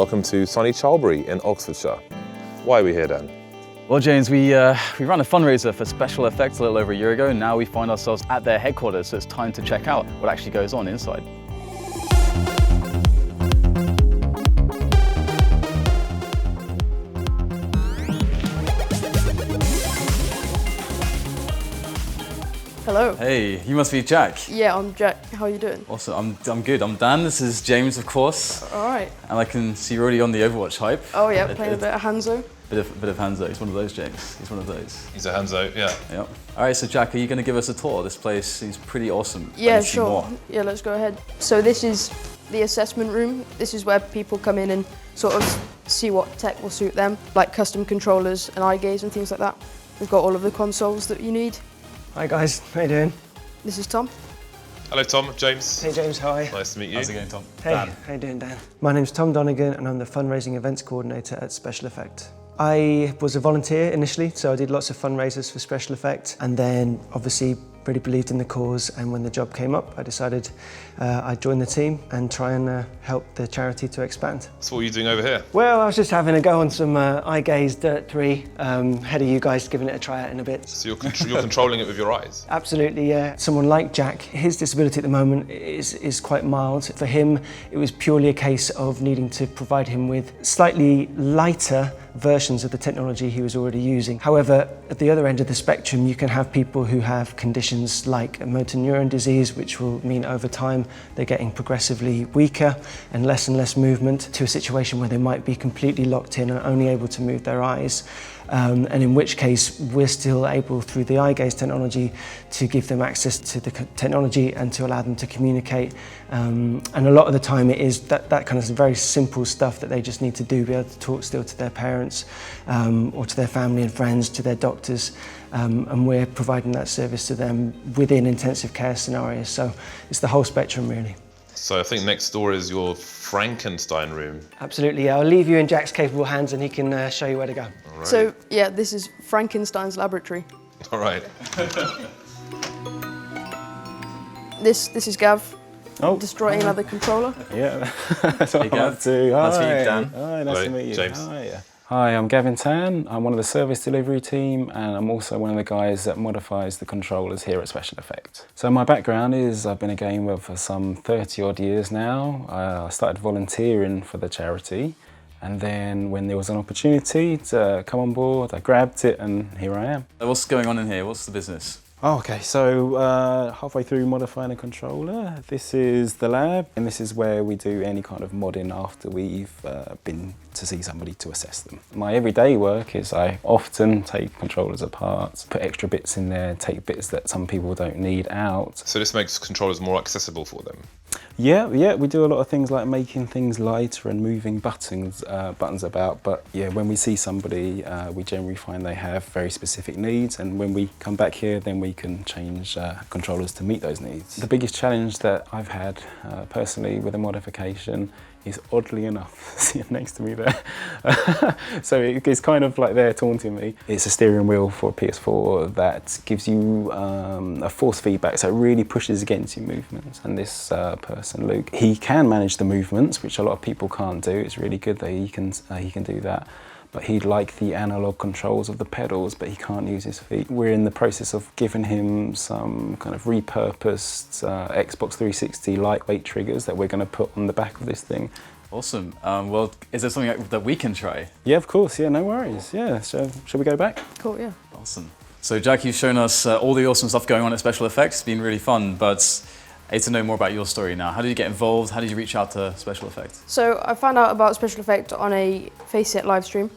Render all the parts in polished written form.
Welcome to sunny Charlbury in Oxfordshire. Why are we here, Dan? Well, James, we ran a fundraiser for Special Effects a little over a year ago, and now we find ourselves at their headquarters, so it's time to check out what actually goes on inside. Hello. Hey, you must be Jack. Yeah, I'm Jack. How are you doing? Awesome, I'm good. I'm Dan. This is James, of course. All right. And I can see you're already on the Overwatch hype. Oh yeah, playing a bit of Hanzo. Bit of Hanzo. He's one of those, James. He's one of those. He's a Hanzo, yeah. Yep. All right, so Jack, are you going to give us a tour? This place seems pretty awesome. Yeah, sure. Yeah, let's go ahead. So this is the assessment room. This is where people come in and sort of see what tech will suit them, like custom controllers and eye gaze and things like that. We've got all of the consoles that you need. Hi guys, how you doing? This is Tom. Hello, Tom. James. Hey James, how are you? Nice to meet you. How's it going, Tom? Hey, Dan. how you doing, Dan? My name's Tom Donegan and I'm the fundraising events coordinator at Special Effect. I was a volunteer initially, so I did lots of fundraisers for Special Effect, and then obviously really believed in the cause, and when the job came up I decided I'd join the team and try and help the charity to expand. So what are you doing over here? Well, I was just having a go on some eye gaze Dirt 3, ahead of you guys giving it a try out in a bit. So you're controlling it with your eyes? Absolutely, yeah. Someone like Jack, his disability at the moment is quite mild. For him, it was purely a case of needing to provide him with slightly lighter versions of the technology he was already using. However, at the other end of the spectrum, you can have people who have conditions like a motor neuron disease, which will mean over time they're getting progressively weaker and less movement, to a situation where they might be completely locked in and only able to move their eyes. And in which case we're still able, through the eye gaze technology, to give them access to the technology and to allow them to communicate. And a lot of the time it is that kind of very simple stuff that they just need to do, be able to talk still to their parents or to their family and friends, to their doctors. And we're providing that service to them within intensive care scenarios. So it's the whole spectrum really. So I think next door is your Frankenstein room. Absolutely, yeah. I'll leave you in Jack's capable hands and he can show you where to go. All right. So yeah, this is Frankenstein's laboratory. All right. This is Gav. Oh, destroying another controller. Yeah, that's what Hey, I Gav. have to. Nice to meet you, Hi. Dan. Hi, nice Hello, to meet you. James. Hi. Hi, I'm Gavin Tan. I'm one of the service delivery team, and I'm also one of the guys that modifies the controllers here at Special Effect. So my background is I've been a gamer for some 30 odd years now. I started volunteering for the charity, and then when there was an opportunity to come on board, I grabbed it, and here I am. What's going on in here? What's the business? Oh, okay, so halfway through modifying a controller, this is the lab, and this is where we do any kind of modding after we've been to see somebody to assess them. My everyday work is I often take controllers apart, put extra bits in there, take bits that some people don't need out. So this makes controllers more accessible for them? Yeah, we do a lot of things like making things lighter and moving buttons about, but yeah, when we see somebody, we generally find they have very specific needs, and when we come back here, then we can change controllers to meet those needs. The biggest challenge that I've had personally with a modification is, oddly enough, sitting next to me there. So it's kind of like they're taunting me. It's a steering wheel for a PS4 that gives you a force feedback, so it really pushes against your movements. And this person, Luke, he can manage the movements, which a lot of people can't do. It's really good that he can do that. But he'd like the analog controls of the pedals, but he can't use his feet. We're in the process of giving him some kind of repurposed Xbox 360 lightweight triggers that we're going to put on the back of this thing. Awesome. Well, is there something that we can try? Yeah, of course. Yeah, no worries. Yeah, so shall we go back? Cool, yeah. Awesome. So Jack, you've shown us all the awesome stuff going on at Special Effects. It's been really fun, but I need to know more about your story now. How did you get involved? How did you reach out to Special Effects? So I found out about Special Effect on a Faceit live stream.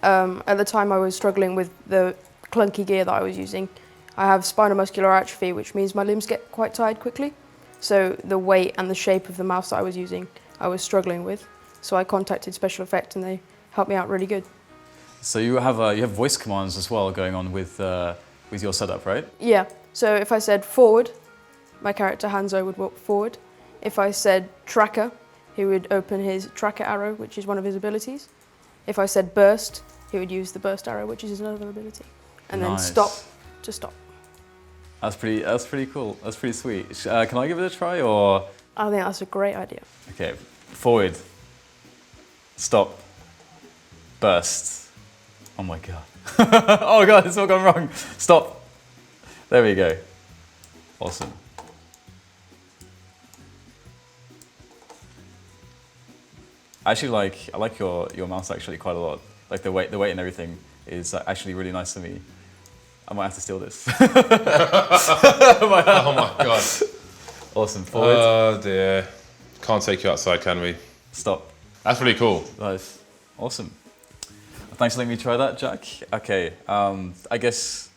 At the time I was struggling with the clunky gear that I was using. I have spinal muscular atrophy, which means my limbs get quite tired quickly. So the weight and the shape of the mouse that I was using, I was struggling with. So I contacted Special Effect and they helped me out really good. So you have voice commands as well going on with your setup, right? Yeah, so if I said forward, my character Hanzo would walk forward. If I said tracker, he would open his tracker arrow, which is one of his abilities. If I said burst, he would use the burst arrow, which is another ability. And then stop to stop. That's pretty cool. That's pretty sweet. Can I give it a try, or? I think that's a great idea. Okay, forward. Stop. Burst. Oh my god. Oh god, it's all gone wrong. Stop. There we go. Awesome. I like your mouse actually quite a lot. Like the weight and everything is actually really nice to me. I might have to steal this. Oh my god. Awesome. Forward. Oh dear. Can't take you outside, can we? Stop. That's really cool. Nice. Awesome. Thanks for letting me try that, Jack. Okay, I guess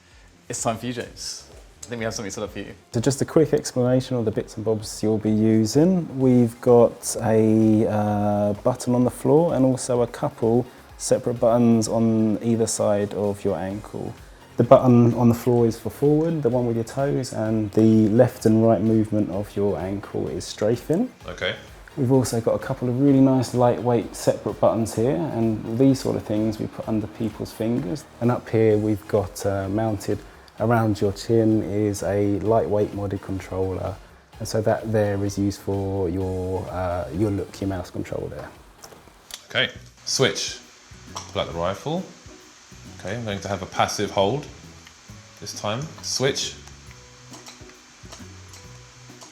it's time for you, James. I think we have something set up for you. So just a quick explanation of the bits and bobs you'll be using. We've got a button on the floor and also a couple separate buttons on either side of your ankle. The button on the floor is for forward, the one with your toes, and the left and right movement of your ankle is strafing. Okay. We've also got a couple of really nice lightweight separate buttons here, and these sort of things we put under people's fingers. And up here we've got mounted around your chin is a lightweight modded controller, and so that there is used for your mouse control there. Okay. Switch. Pull out the rifle. Okay, I'm going to have a passive hold this time. Switch.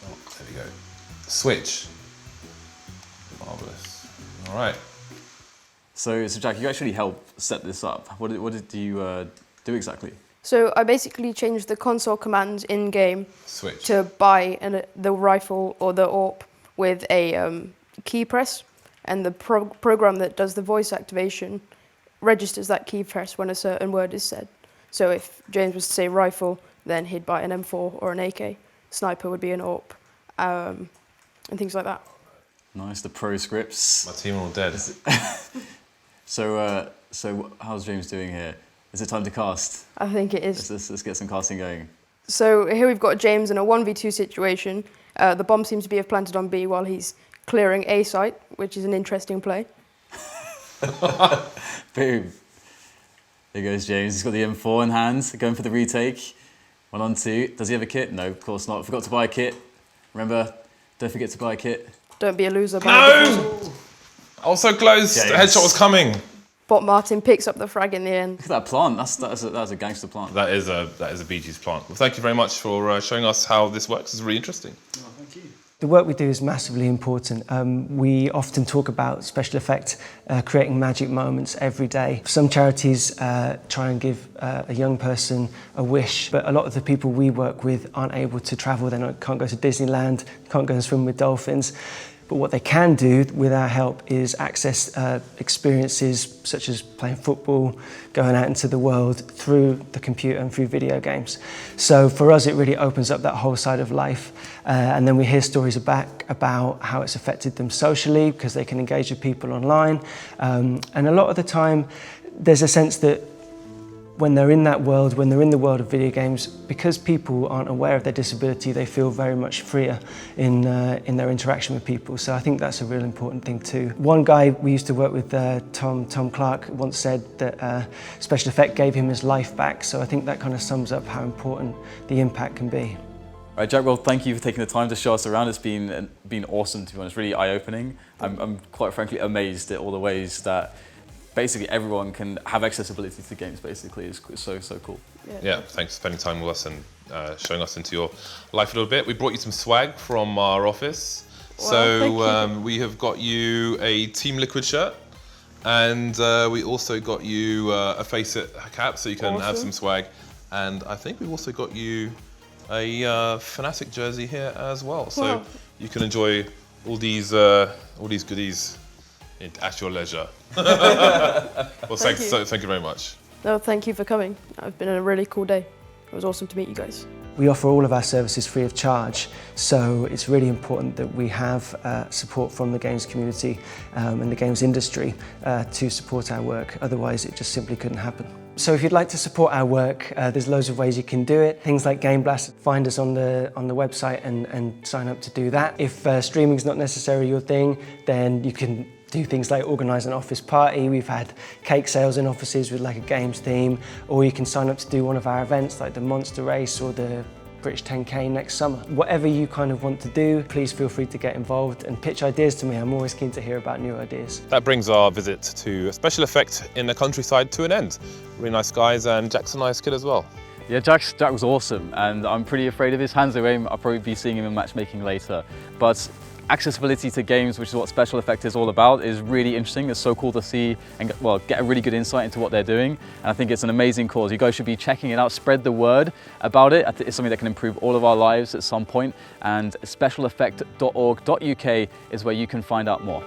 Oh, there we go. Switch. Marvellous. All right. So Jack, you actually helped set this up. What did you do exactly? So I basically changed the console commands in game Switch. to buy the rifle or the AWP with a key press, and the program that does the voice activation registers that key press when a certain word is said. So if James was to say rifle, then he'd buy an M4 or an AK. Sniper would be an AWP, and things like that. Nice, the pro scripts. My team are all dead. So how's James doing here? Is it time to cast? I think it is. Let's get some casting going. So here we've got James in a 1v2 situation. The bomb seems to be planted on B while he's clearing A site, which is an interesting play. Boom. There goes James. He's got the M4 in hand, going for the retake. 1 on 2. Does he have a kit? No, of course not. Forgot to buy a kit. Remember, don't forget to buy a kit. Don't be a loser. No! I was so close. James. The headshot was coming. Bot Martin picks up the frag in the end. Look at that plant. That's a gangster plant. That is a Bee Gees plant. Well, thank you very much for showing us how this works. It's really interesting. Oh, thank you. The work we do is massively important. We often talk about special effect creating magic moments every day. Some charities try and give a young person a wish, but a lot of the people we work with aren't able to travel. They can't go to Disneyland, can't go and swim with dolphins. But what they can do with our help is access experiences such as playing football, going out into the world through the computer and through video games. So for us, it really opens up that whole side of life. And then we hear stories about how it's affected them socially because they can engage with people online. And a lot of the time, there's a sense that when they're in that world, when they're in the world of video games, because people aren't aware of their disability, they feel very much freer in their interaction with people. So I think that's a real important thing too. One guy we used to work with, Tom Clark, once said that special effect gave him his life back. So I think that kind of sums up how important the impact can be. All right, Jack, well, thank you for taking the time to show us around. It's been awesome, to be honest, really eye-opening. I'm quite frankly amazed at all the ways that basically everyone can have accessibility to games. Basically, it's so cool. Yeah, thanks for spending time with us and showing us into your life a little bit. We brought you some swag from our office. Well, we have got you a Team Liquid shirt, and we also got you a Faceit cap, so you can have some swag. And I think we've also got you a Fnatic jersey here as well, so you can enjoy all these goodies at your leisure. Well, thank you very much. No, thank you for coming. It's been a really cool day. It was awesome to meet you guys. We offer all of our services free of charge, so it's really important that we have support from the games community and the games industry to support our work. Otherwise, it just simply couldn't happen. So if you'd like to support our work, there's loads of ways you can do it. Things like Game Blast, find us on the website and sign up to do that. If streaming's not necessarily your thing, then you can do things like organise an office party. We've had cake sales in offices with like a games theme, or you can sign up to do one of our events like the Monster Race or the British 10K next summer. Whatever you kind of want to do, please feel free to get involved and pitch ideas to me. I'm always keen to hear about new ideas. That brings our visit to a special effect in the countryside to an end. Really nice guys, and Jack's a nice kid as well. Yeah, Jack was awesome, and I'm pretty afraid of his hands. I'll probably be seeing him in matchmaking later. But accessibility to games, which is what Special Effect is all about, is really interesting. It's so cool to see and get a really good insight into what they're doing. And I think it's an amazing cause. You guys should be checking it out, spread the word about it. It's something that can improve all of our lives at some point. And specialeffect.org.uk is where you can find out more.